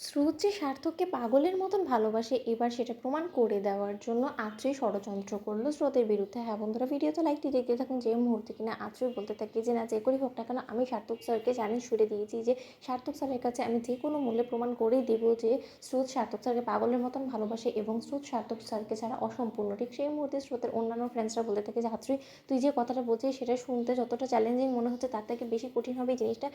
স্রোত যে সার্থককে পাগলের মতন ভালোবাসে এবার সেটা প্রমাণ করে দেওয়ার জন্য আত্রেই ষড়যন্ত্র করলো স্রোতের বিরুদ্ধে। হ্যাঁ বন্ধুরা, ভিডিওতে লাইকটি দেখতে থাকুন। যে মুহূর্তে কিনা আত্রেই বলতে থাকি যে না, যে করেই হোক না কেন আমি সার্থক স্যারকে চ্যালেঞ্জ ছুড়ে দিয়েছি যে সার্থক স্যারের কাছে আমি যে কোনো মূল্যে প্রমাণ করেই দেবো যে স্রোত সার্থক স্যারকে পাগলের মতন ভালোবাসে এবং স্রোত সার্থক স্যারকে ছাড়া অসম্পূর্ণ। ঠিক সেই মুহূর্তে স্রোতের অন্যান্য ফ্রেন্ডসরা বলতে থাকে যে আত্রেই তুই যে কথাটা বলছিস সেটা শুনতে যতটা চ্যালেঞ্জিং মনে হচ্ছে তার থেকে বেশি কঠিন হবে এই জিনিসটা।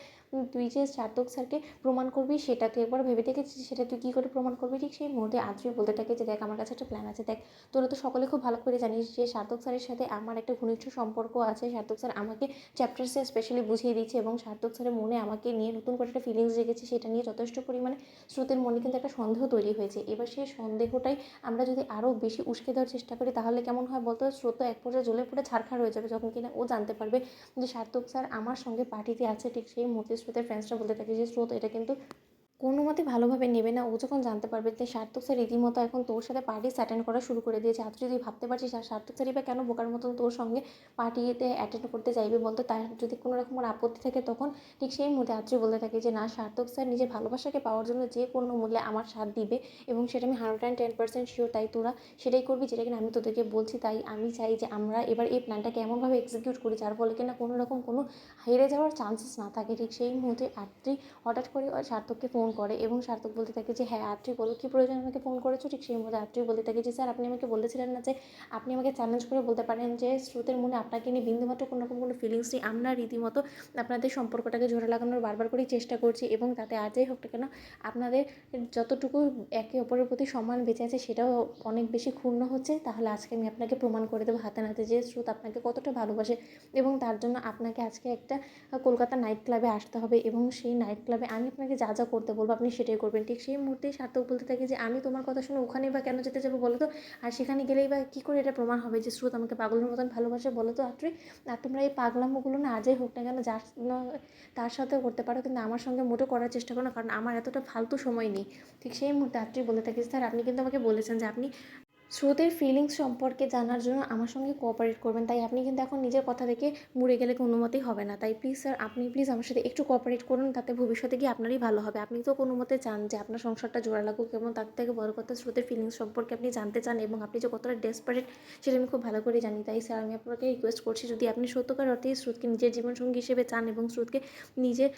তুই যে সার্থক স্যারকে প্রমাণ করবি সেটা তুই একবার ভেবে দেখেছিস, সেটা তুই কী করে প্রমাণ করবি। ঠিক সেই মুহূর্তে আদ্রি বলতে থাকে যে দেখ, আমার কাছে একটা প্ল্যান আছে। দেখ, তোরা তো সকলে খুব ভালো করে জানিস যে সার্থক স্যারের সাথে আমার একটা ঘনিষ্ঠ সম্পর্ক আছে। সার্থক স্যার আমাকে চ্যাপ্টার্সে স্পেশালি বুঝিয়ে দিচ্ছে এবং সার্থক স্যারের মনে আমাকে নিয়ে নতুন করে একটা ফিলিংস জেগেছে, সেটা নিয়ে যথেষ্ট পরিমাণে স্রোতের মনে কিন্তু একটা সন্দেহ তৈরি হয়েছে। এবার সেই সন্দেহটাই আমরা যদি আরও বেশি উস্কে দেওয়ার চেষ্টা করি তাহলে কেমন হয় বলতো। স্রোত তো এক পর্যায়ে জ্বলে পুড়ে ছারখার হয়ে যাবে যখন কিনা ও জানতে পারবে যে সার্থক স্যার আমার সঙ্গে পার্টিতে আছে। ঠিক সেই মুহূর্তে স্রোতের ফ্রেন্ডসরা বলতে থাকে যে স্রোত এটা কিন্তু কোনো মতে ভালোভাবে নেবে না। ও যখন জানতে পারবে যে সার্থক স্যার রীতিমতো এখন তোর সাথে পার্টি অ্যাটেন্ড করা শুরু করে দিয়েছে, আর তুই ভাবতে পারছিস আর সার্থক স্যারই বা কেন বোকার মতন তোর সঙ্গে পার্টিতে অ্যাটেন্ড করতে চাইবে বলতো। তার যদি কোনো রকম ওর আপত্তি থাকে তখন ঠিক সেই মুহূর্তে আত্রি বলতে থাকে যে না, সার্থক স্যার নিজের ভালোবাসাকে পাওয়ার জন্য যে কোনো মূল্যে আমার সাথ দিবে এবং সেটা আমি 110% শিওর। তাই তোরা সেটাই করবি যেটা কিনা আমি তোদেরকে বলছি। তাই আমি চাই যে আমরা এবার এই প্ল্যানটাকে এমনভাবে এক্সিকিউট করি যার ফলে কিনা কোনো রকম কোনো হেরে যাওয়ার চান্সেস না থাকে। ঠিক সেই মুহূর্তে আত্রি হঠাৎ করে সার্থককে ফোন করে এবং সার্থক বলতে থাকে যে হ্যাঁ আত্রি বলো, কী প্রয়োজন আমাকে ফোন করেছো। ঠিক সেই মুহূর্তে আত্রি বলতে থাকে যে স্যার, আপনি আমাকে বলেছিলেন না যে আপনি আমাকে চ্যালেঞ্জ করে বলতে পারেন যে স্রোতের মনে আপনাকে নিয়ে বিন্দুমাত্র কোনো রকম কোনো ফিলিংস নেই। আমরা রীতিমতো আপনাদের সম্পর্কটাকে জোড়া লাগানোর বারবার করেই চেষ্টা করছি এবং তাতে আর যাই হোক না কেন আপনাদের যতটুকু একে অপরের প্রতি সম্মান বেঁচে আছে সেটাও অনেক বেশি ক্ষুণ্ণ হচ্ছে। তাহলে আজকে আমি আপনাকে প্রমাণ করে দেবো হাতে নাতে যে স্রোত আপনাকে কতটা ভালোবাসে এবং তার জন্য আপনাকে আজকে একটা কলকাতা নাইট ক্লাবে আসতে হবে এবং সেই নাইট ক্লাবে আমি আপনাকে যা যা করতে বলবো আপনি সেটাই করবেন। ঠিক সেই মুহূর্তেই সার্থক বলতে থাকে যে আমি তোমার কথা শুনে ওখানেই বা কেন যেতে যাবো বলো তো, আর সেখানে গেলেই বা কী করে এটা প্রমাণ হবে যে স্রোত আমাকে পাগলের মতন ভালোবাসে বলো তো আত্রি। আর তোমরা এই পাগলামোগুলো না আজই হোক না কেন যার তার সাথেও করতে পারো, কিন্তু আমার সঙ্গে মোটেও করার চেষ্টা করো না, কারণ আমার এতটা ফালতু সময় নেই। ঠিক সেই মুহূর্তে আত্রি বলে থাকে স্যার, আপনি কিন্তু আমাকে বলেছেন যে আপনি স্রোতের ফিলিংস সম্পর্কে জানার জন্য আমার সঙ্গে কোঅপারেট করবেন, তাই আপনি কিন্তু এখন নিজের কথা থেকে মুড়ে গেলে কোনো মতেই হবে না। তাই প্লিজ স্যার, আপনি প্লিজ আমার সাথে একটু কোঅপারেট করুন, তাতে ভবিষ্যতে গিয়ে আপনারই ভালো হবে। আপনি তো কোনো মতে চান যে আপনার সংসারটা জোড়া লাগুক এবং তার থেকে বড় কথা স্রোতের ফিলিংস সম্পর্কে আপনি জানতে চান এবং আপনি যে কতটা ডেসপারেট সেটা আমি খুব ভালো করে জানি। তাই স্যার, আমি আপনাকে রিকোয়েস্ট করছি, যদি আপনি সত্যকার অর্থেই স্রোতকে নিজের জীবনসঙ্গী হিসেবে চান এবং স্রোতকে নিজের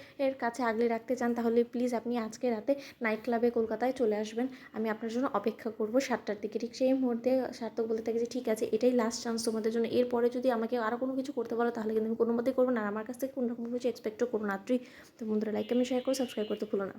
কাছে আগলে রাখতে চান তাহলে প্লিজ আপনি আজকে রাতে নাইট ক্লাবে কলকাতায় চলে আসবেন। আমি আপনার জন্য অপেক্ষা করবো 7টার দিকে। ঠিক সেই মুহূর্তে সার্থক বলতে থাকে যে ঠিক আছে, এটাই লাস্ট চান্স তোমাদের জন্য। এরপরে যদি আমাকে আরও কোনো কিছু করতে বলো তাহলে কিন্তু আমি কোনো মতেই করবো না, আর আমার কাছ থেকে কোনো রকম কিছু এক্সপেক্টও করবো না। তো বন্ধুরা, লাইক কমেন্ট শেয়ার করে সাবস্ক্রাইব করতে ভুলো না।